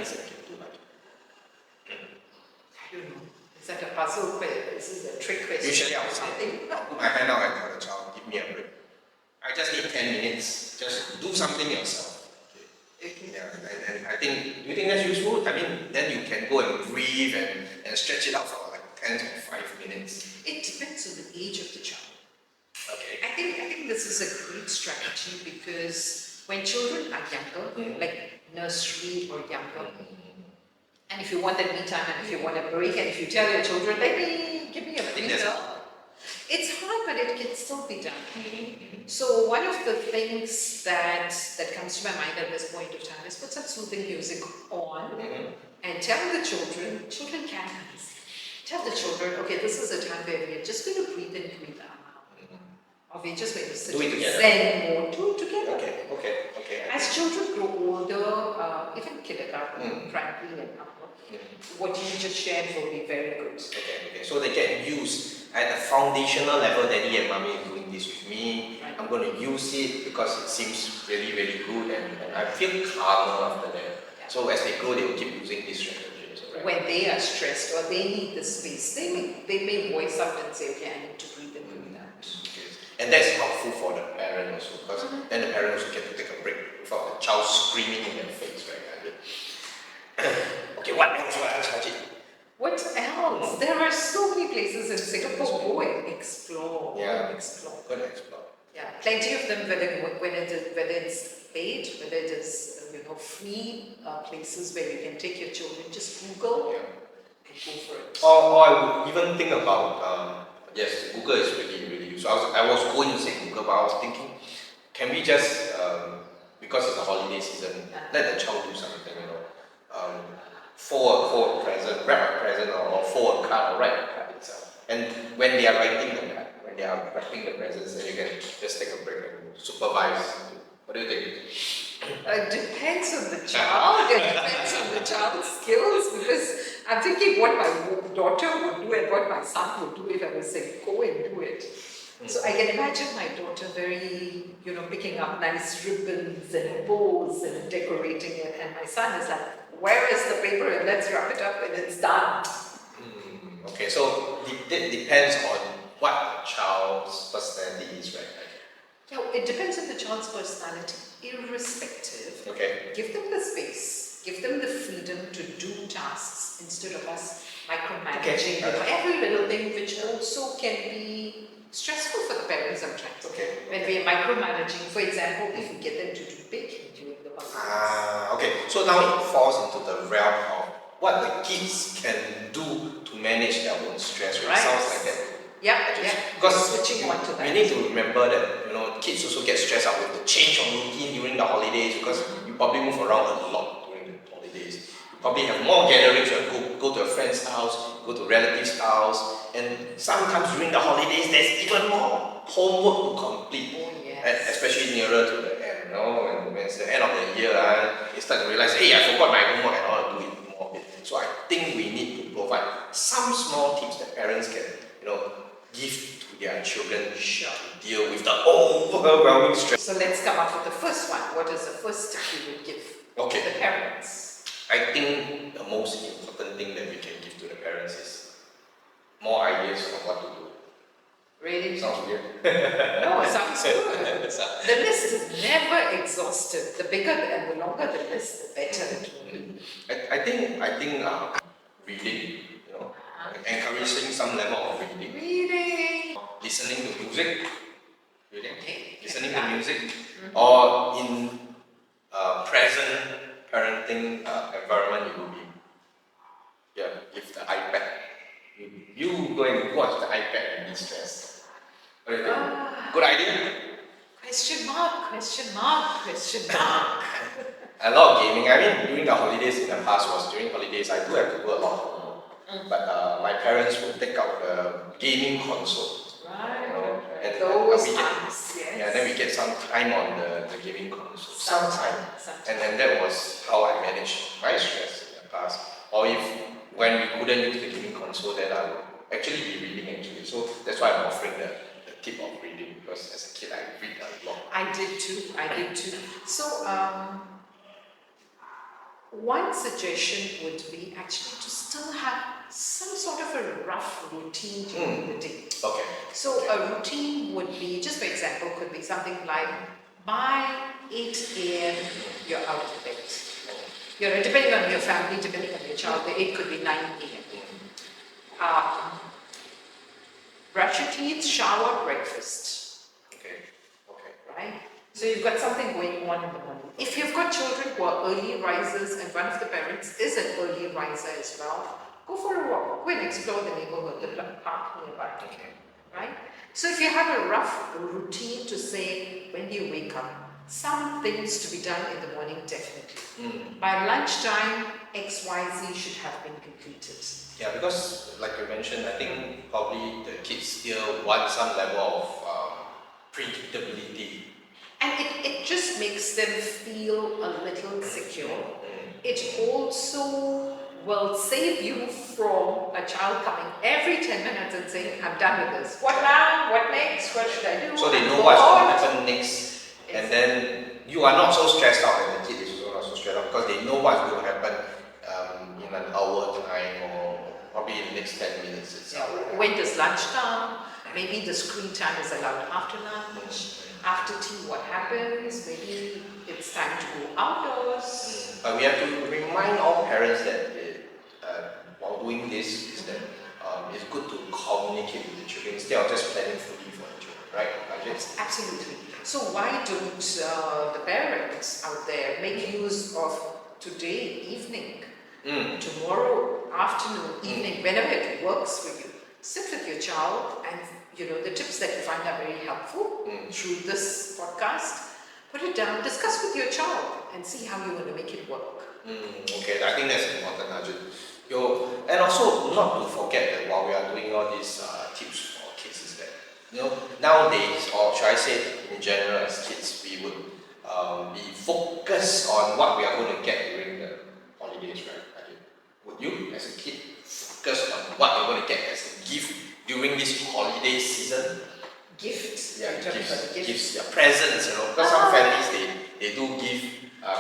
things that you can do like? I don't know. Is that a puzzle question? This is a trick question. Usually I'll put my hand out and tell the child, give me a break. I just need 10 minutes. Just do something yourself. Okay. Yeah, and I think, do you think that's useful? I mean, then you can go and breathe and stretch it out for like 10 to 5 minutes. It depends on the age of the child. Okay. I think this is a great strategy because when children are younger, like nursery or younger, and if you want that me time and if you want a break and if you tell your children, give me a breather, it's hard but it can still be done. So one of the things that comes to my mind at this point of time is put some soothing music on and tell the children can tell the children, okay, this is a time where we're just going to breathe in, breathe out. Or we're just going to sit in Zen mode, do it together. Okay. As children grow older, even kindergarten, primary and upper, what you just shared will be very good. Okay. So they get used at the foundational level. Daddy and mommy is doing this with me. Right. I'm going to use it because it seems really, really good, and I feel calmer after that. Yeah. So as they grow, they will keep using these strategies. Right? When they are stressed or they need the space, they may voice out and say, okay, I need to breathe in, breathe out. Okay. And that's helpful for the parent also, because then the parents will get to take a break without the child screaming in their face, right? Okay, what else, Haji? What else? There are so many places in Singapore. Go and explore. Yeah, go and explore. Yeah, plenty of them. Whether it's paid, whether it is free places where you can take your children. Just Google and go for it. Or I would even think about yes, Google is really, really useful. I was going to say Google, but I was thinking, can we just because it's a holiday season, let the child do something, for a present, wrap a present, or for a card, or write a card itself. And when they are writing the card, when they are wrapping the presents, then you can just take a break and supervise. What do you think? It depends on the child. It depends on the child's skills, because I'm thinking what my daughter would do and what my son would do if I was saying, go and do it. So I can imagine my daughter very, picking up nice ribbons and bows and decorating it, and my son is like, where is the paper, and let's wrap it up and it's done. Okay, so it depends on what the child's personality is, right? Yeah, it depends on the child's personality, irrespective. Okay. Give them the space, give them the freedom to do tasks instead of us micromanaging every little thing, which also can be stressful for the parents sometimes. Okay. When we are micromanaging, for example, if we get them to do baking during the holidays. Okay. So now it falls into the realm of what the kids can do to manage their own stress. Right? It sounds like that. Yeah. Because switching on to that. We need to remember that kids also get stressed out with the change of routine during the holidays, because you probably move around a lot during the holidays. You probably have more gatherings. You go to a friend's house, go to a relative's house, and sometimes during the holidays there's even more homework to complete. Especially nearer to the end, when it's the end of the year, you start to realize, hey, I forgot my homework and I want to do it more. So I think we need to provide some small tips that parents can, give to their children to deal with the overwhelming stress. So let's come up with the first one. What is the first tip you would give to the parents? I think the most important thing that we can give to the parents is more ideas on what to do. Really? Sounds weird. No, it sounds good. The list is never exhaustive. The bigger and the longer the list, the better it will be. I think reading, encouraging some level of reading. Listening to music. Listening to music. Or in present parenting environment, you will be with the iPad. You go and watch the iPad and be stressed. What do you think? Good idea? Question mark. A lot of gaming. I mean, during the holidays in the past during holidays, I do have to go a lot from home. But my parents would take out the gaming console. Right. And those times, yes. Yeah, then we get some time on the gaming console. Some time. And then that was how I managed my stress in the past. Or when we couldn't use the gaming console, then I would actually be reading actually. So that's why I'm offering the tip of reading, because as a kid I read a lot. I did too. So One suggestion would be actually to still have some sort of a rough routine during the day. Okay. So a routine would be, just for example, could be something like by 8 a.m. you're out of bed. You're depending on your family, depending on your child, the 8 could be 9 a.m. Brush your teeth, shower, breakfast. Okay. Okay. Right? So you've got something going on in the morning. If you've got children who are early risers and one of the parents is an early riser as well, go for a walk. Go and explore the neighborhood, the park nearby. Okay. Right? So if you have a rough routine to say when do you wake up, some things to be done in the morning definitely. By lunchtime, XYZ should have been completed. Yeah, because like you mentioned, I think probably the kids still want some level of predictability. And it just makes them feel a little secure. It also will save you from a child coming every 10 minutes and saying, I'm done with this. What now? What next? What should I do? So they know what's going to happen next. And then you are not so stressed out, and the kid is also not so stressed out because they know what's going to happen in an hour time or probably in the next 10 minutes itself. When does lunch come? Maybe the screen time is allowed after lunch. After tea, what happens? Maybe it's time to go outdoors. But we have to remind all parents that while doing this, is that it's good to communicate with the children instead of just planning fully for the children, right? Absolutely. So why don't the parents out there make use of today evening, tomorrow afternoon, evening, whenever it works for you? Sit with your child and the tips that you find are very helpful through this podcast, put it down, discuss with your child and see how you're going to make it work. Okay, I think that's important, Arjun. And also not to forget that while we are doing all these tips for kids is that, nowadays, or should I say in general as kids, we would be focused on what we are going to get during the holidays, right, Arjun? Would you, as a kid, focus on what you're going to get as a gift during this holiday season? Gifts? Yeah, gifts, yeah, presents, because some families, they do give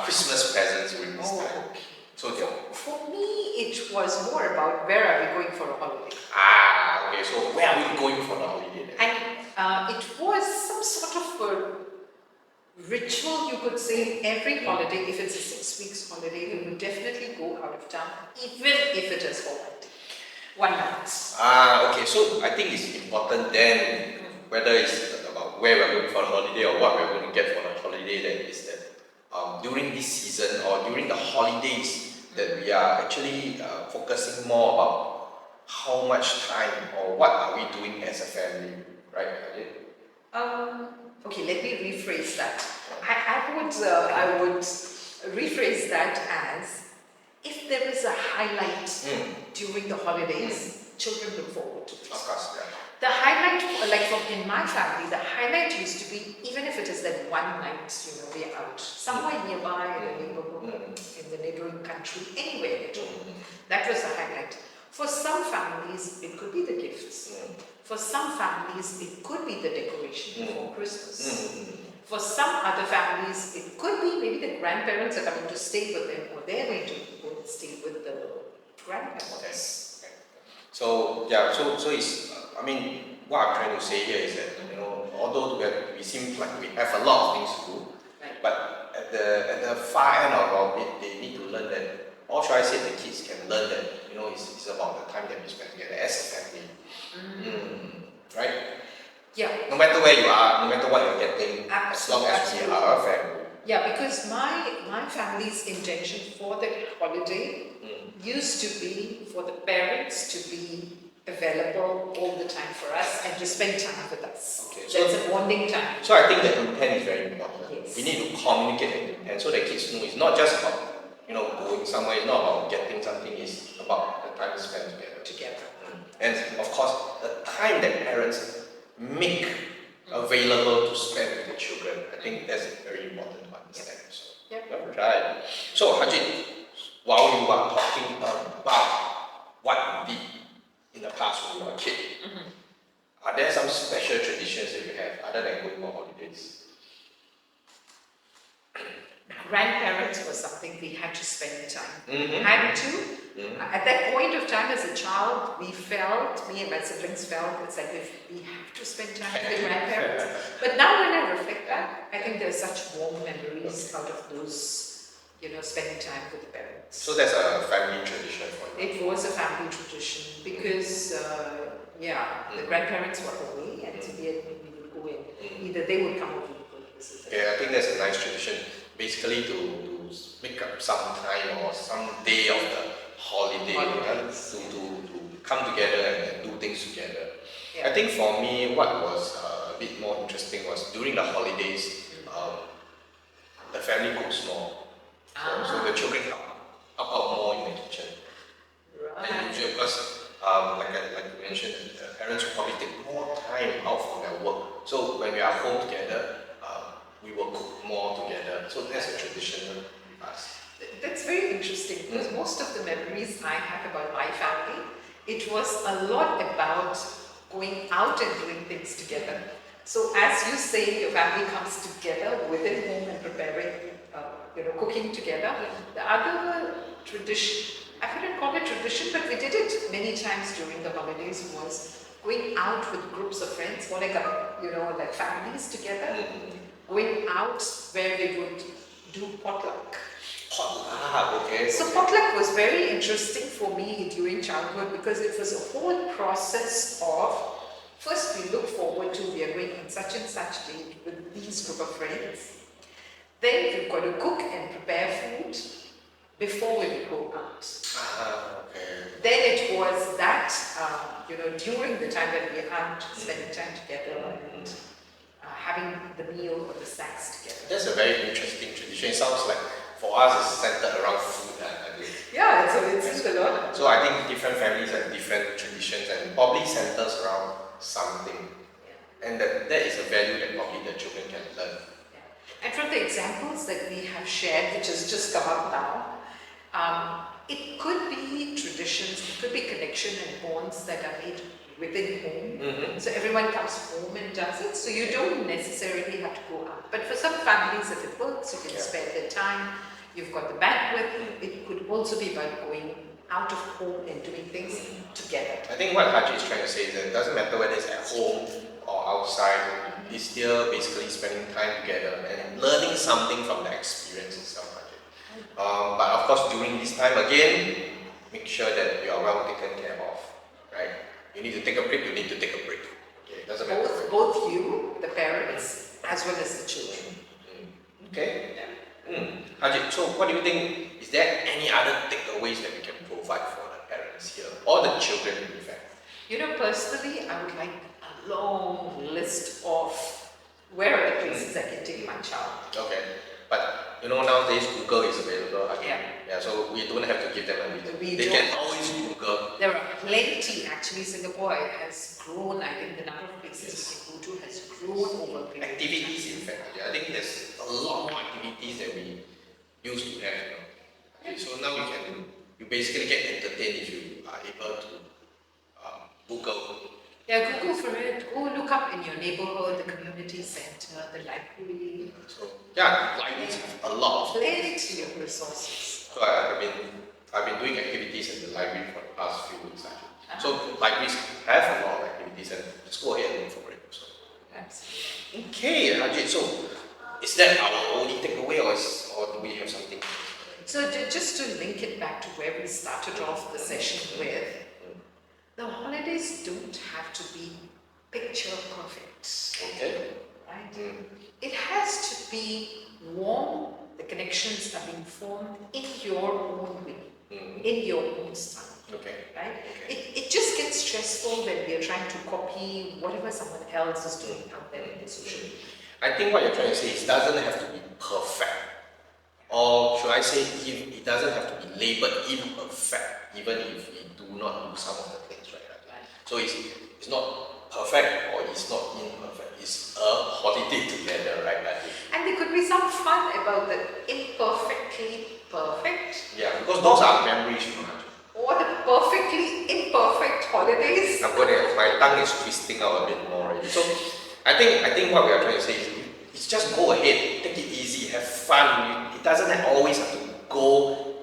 Christmas presents during this time. Okay. So for me, it was more about where are we going for a holiday. Okay, so where are we going for the holiday then? And it was some sort of a ritual, you could say, every holiday. If it's a 6 weeks holiday, we would definitely go out of town, even if it is for 1 month. Okay, so I think it's important then, whether it's about where we're going for the holiday or what we're going to get for the holiday, then is that during this season or during the holidays, that we are actually focusing more about how much time or what are we doing as a family, right? Okay, let me rephrase that. I would rephrase that as, if there is a highlight during the holidays, children look forward to it. Of course, yeah. The highlight, like in my family, the highlight used to be, even if it is that one night, we're out somewhere nearby in the neighborhood, in the neighboring country, anywhere at all. That was the highlight. For some families, it could be the gifts. For some families, it could be the decoration before Christmas. For some other families, it could be maybe the grandparents are coming to stay with them, or they're going to go and stay with the grandparents. Okay. So yeah, so it's, what I'm trying to say here is that, although we seem like we have a lot of things to do, Right. but at the far end of it, they need to learn that, or should I say the kids can learn that, it's about the time that we spend together as a family. Right? Yeah. No matter where you are, no matter what you're getting, as long as Absolutely. we are a family. Yeah, because my family's intention for the holiday used to be for the parents to be available all the time for us and to spend time with us. Okay, That's a bonding time. So I think that intent is very important. Yes. We need to communicate and so that kids know it's not just about going somewhere, it's not about getting something, it's about the time spent together. And of course, the time that parents make available to spend with the children, I think that's very important to understand. So, Yep. Right. So Hajit, while you are talking about what you did in the past when you were a kid, are there some special traditions that you have other than going on holidays? Grandparents was something we had to spending time. Mm-hmm. Had to. Mm-hmm. At that point of time as a child, me and my siblings felt it's like if we have to spend time with the grandparents. But now when I reflect back, I think there's such warm memories out of those, spending time with the parents. So that's a family tradition for you? It was a family tradition because, the grandparents were away and we would go in. Either they would come or we would go to visit them. Yeah, I think that's a nice tradition. Basically to make up some time or some day of the holiday to come together and do things together. Yeah. I think for me, what was a bit more interesting was during the holidays, the family cooks more. So the children help out more in the kitchen. Right. And usually, because like you mentioned, the parents will probably take more time out from their work. So when we are home together, we will cook more together. So that's a tradition with us. That's very interesting because most of the memories I have about my family, it was a lot about going out and doing things together. So as you say, your family comes together within home and preparing, cooking together. The other tradition, I wouldn't call it tradition, but we did it many times during the holidays, was going out with groups of friends, more like like families together, going out where we would do potluck. Okay. So potluck was very interesting for me during childhood because it was a whole process of, first we look forward to, we are going on such and such date with these group of friends. Then we've got to cook and prepare food before we would go out. Okay. Then it was that, during the time that we are out, spending time together and having the meal or the snacks together. That's a very interesting tradition. It sounds like for us it's centered around food. I think. Yeah, so it's a lot. So I think different families have different traditions and probably centers around something. And that is a value that probably the children can learn. And from the examples that we have shared, which has just come up now, it could be traditions, it could be connection and bonds that are made within home. So everyone comes home and does it, so you don't necessarily have to go out. But for some families, if it works, you can spare their time, you've got the bandwidth. It could also be about going out of home and doing things together. I think what Haji is trying to say is that it doesn't matter whether it's at home or outside, it's still basically spending time together and learning something from the experience itself. But of course, during this time again, make sure that you are well taken care of, right? You need to take a break, you need to take a break. Okay, it doesn't matter. Both you, the parents, as well as the children. Okay. Haji, so what do you think? Is there any other takeaways that we can provide for the parents here or the children in fact? Personally, I would like a long list of where are the places I can take my child. Okay, but nowadays Google is available. Yeah. So we don't have to give them everything. They don't. can always Google. There are plenty. Actually, Singapore has grown. I think the number of places you can go to has grown over a period of time. Activities, in fact. I think there's a lot more activities that we used to have. Okay, so now you basically get entertained if you are able to Google. Yeah, Google for it. Go look up in your neighborhood, the community center, the library. So libraries have a lot of Plenty of resources. So I've been doing activities in the library for the past few weeks actually. So libraries have a lot of activities and just go ahead and look for it. So. Absolutely. Okay, Ajit, so is that our only takeaway or do we have something? So just to link it back to where we started off the session with, the holidays don't have to be picture perfect. Okay. Right? It has to be warm, the connections are being formed in your own way, in your own style. Okay. Right? Okay. It just gets stressful when we are trying to copy whatever someone else is doing out there in the social media. I think what you're trying to say is it doesn't have to be perfect. Or should I say it doesn't have to be labeled imperfect, even if we do not do some of the things right. So it's not perfect or it's not imperfect. It's a holiday together, right? And there could be some fun about the imperfectly perfect. Yeah, because those are memories, Or the perfectly imperfect holidays. My tongue is twisting out a bit more already. So I think what we are trying to say is it's just go ahead, take it easy, have fun. It doesn't always have to go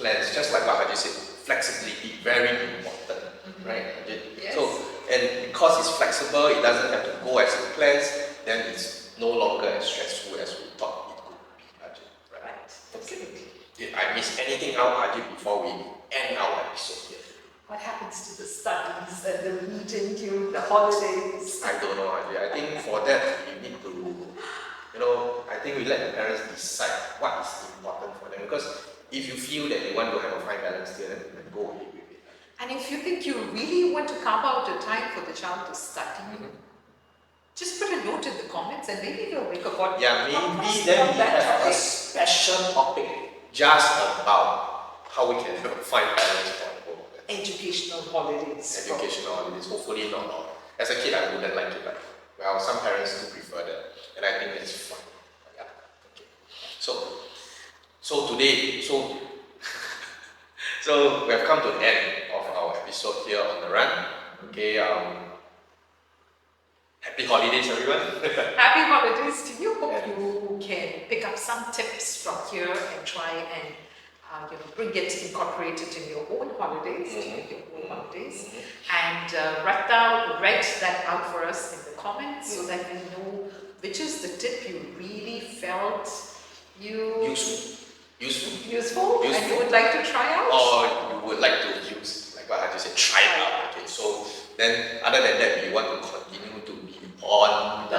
plans, just like what Haji said, flexibility, very important, right? Haji? Yes. So, and because it's flexible, it doesn't have to go as it plans, then it's no longer as stressful as we thought it could be, Haji, right? Right, absolutely. Did I miss anything out, Haji, before we end our episode here? What happens to the studies and the reading during the holidays? I don't know, Haji. I think for that, we need to, I think we let the parents decide what is important for them. Because if you feel that you want to have a fine balance here, then go ahead with it. And if you think you really want to carve out a time for the child to study, just put a note in the comments and maybe we'll make a podcast. Yeah, maybe then we have a special topic just about how we can have a fine balance for both. Educational holidays. Educational holidays, hopefully not all. As a kid, I wouldn't like it, but well, some parents do prefer that, and I think that's fine. Yeah. Okay. So today, so we have come to the end of our episode here on the run. Okay. Happy holidays, everyone. Happy holidays to you. Hope you can pick up some tips from here and try and bring it incorporated in your own holidays, to make your own holidays. And write that out for us in the comments so that we know which is the tip you really felt useful and you would like to try out. Or you would like to use, like what I just said, try it out. Okay, so then other than that, we want to continue to be on the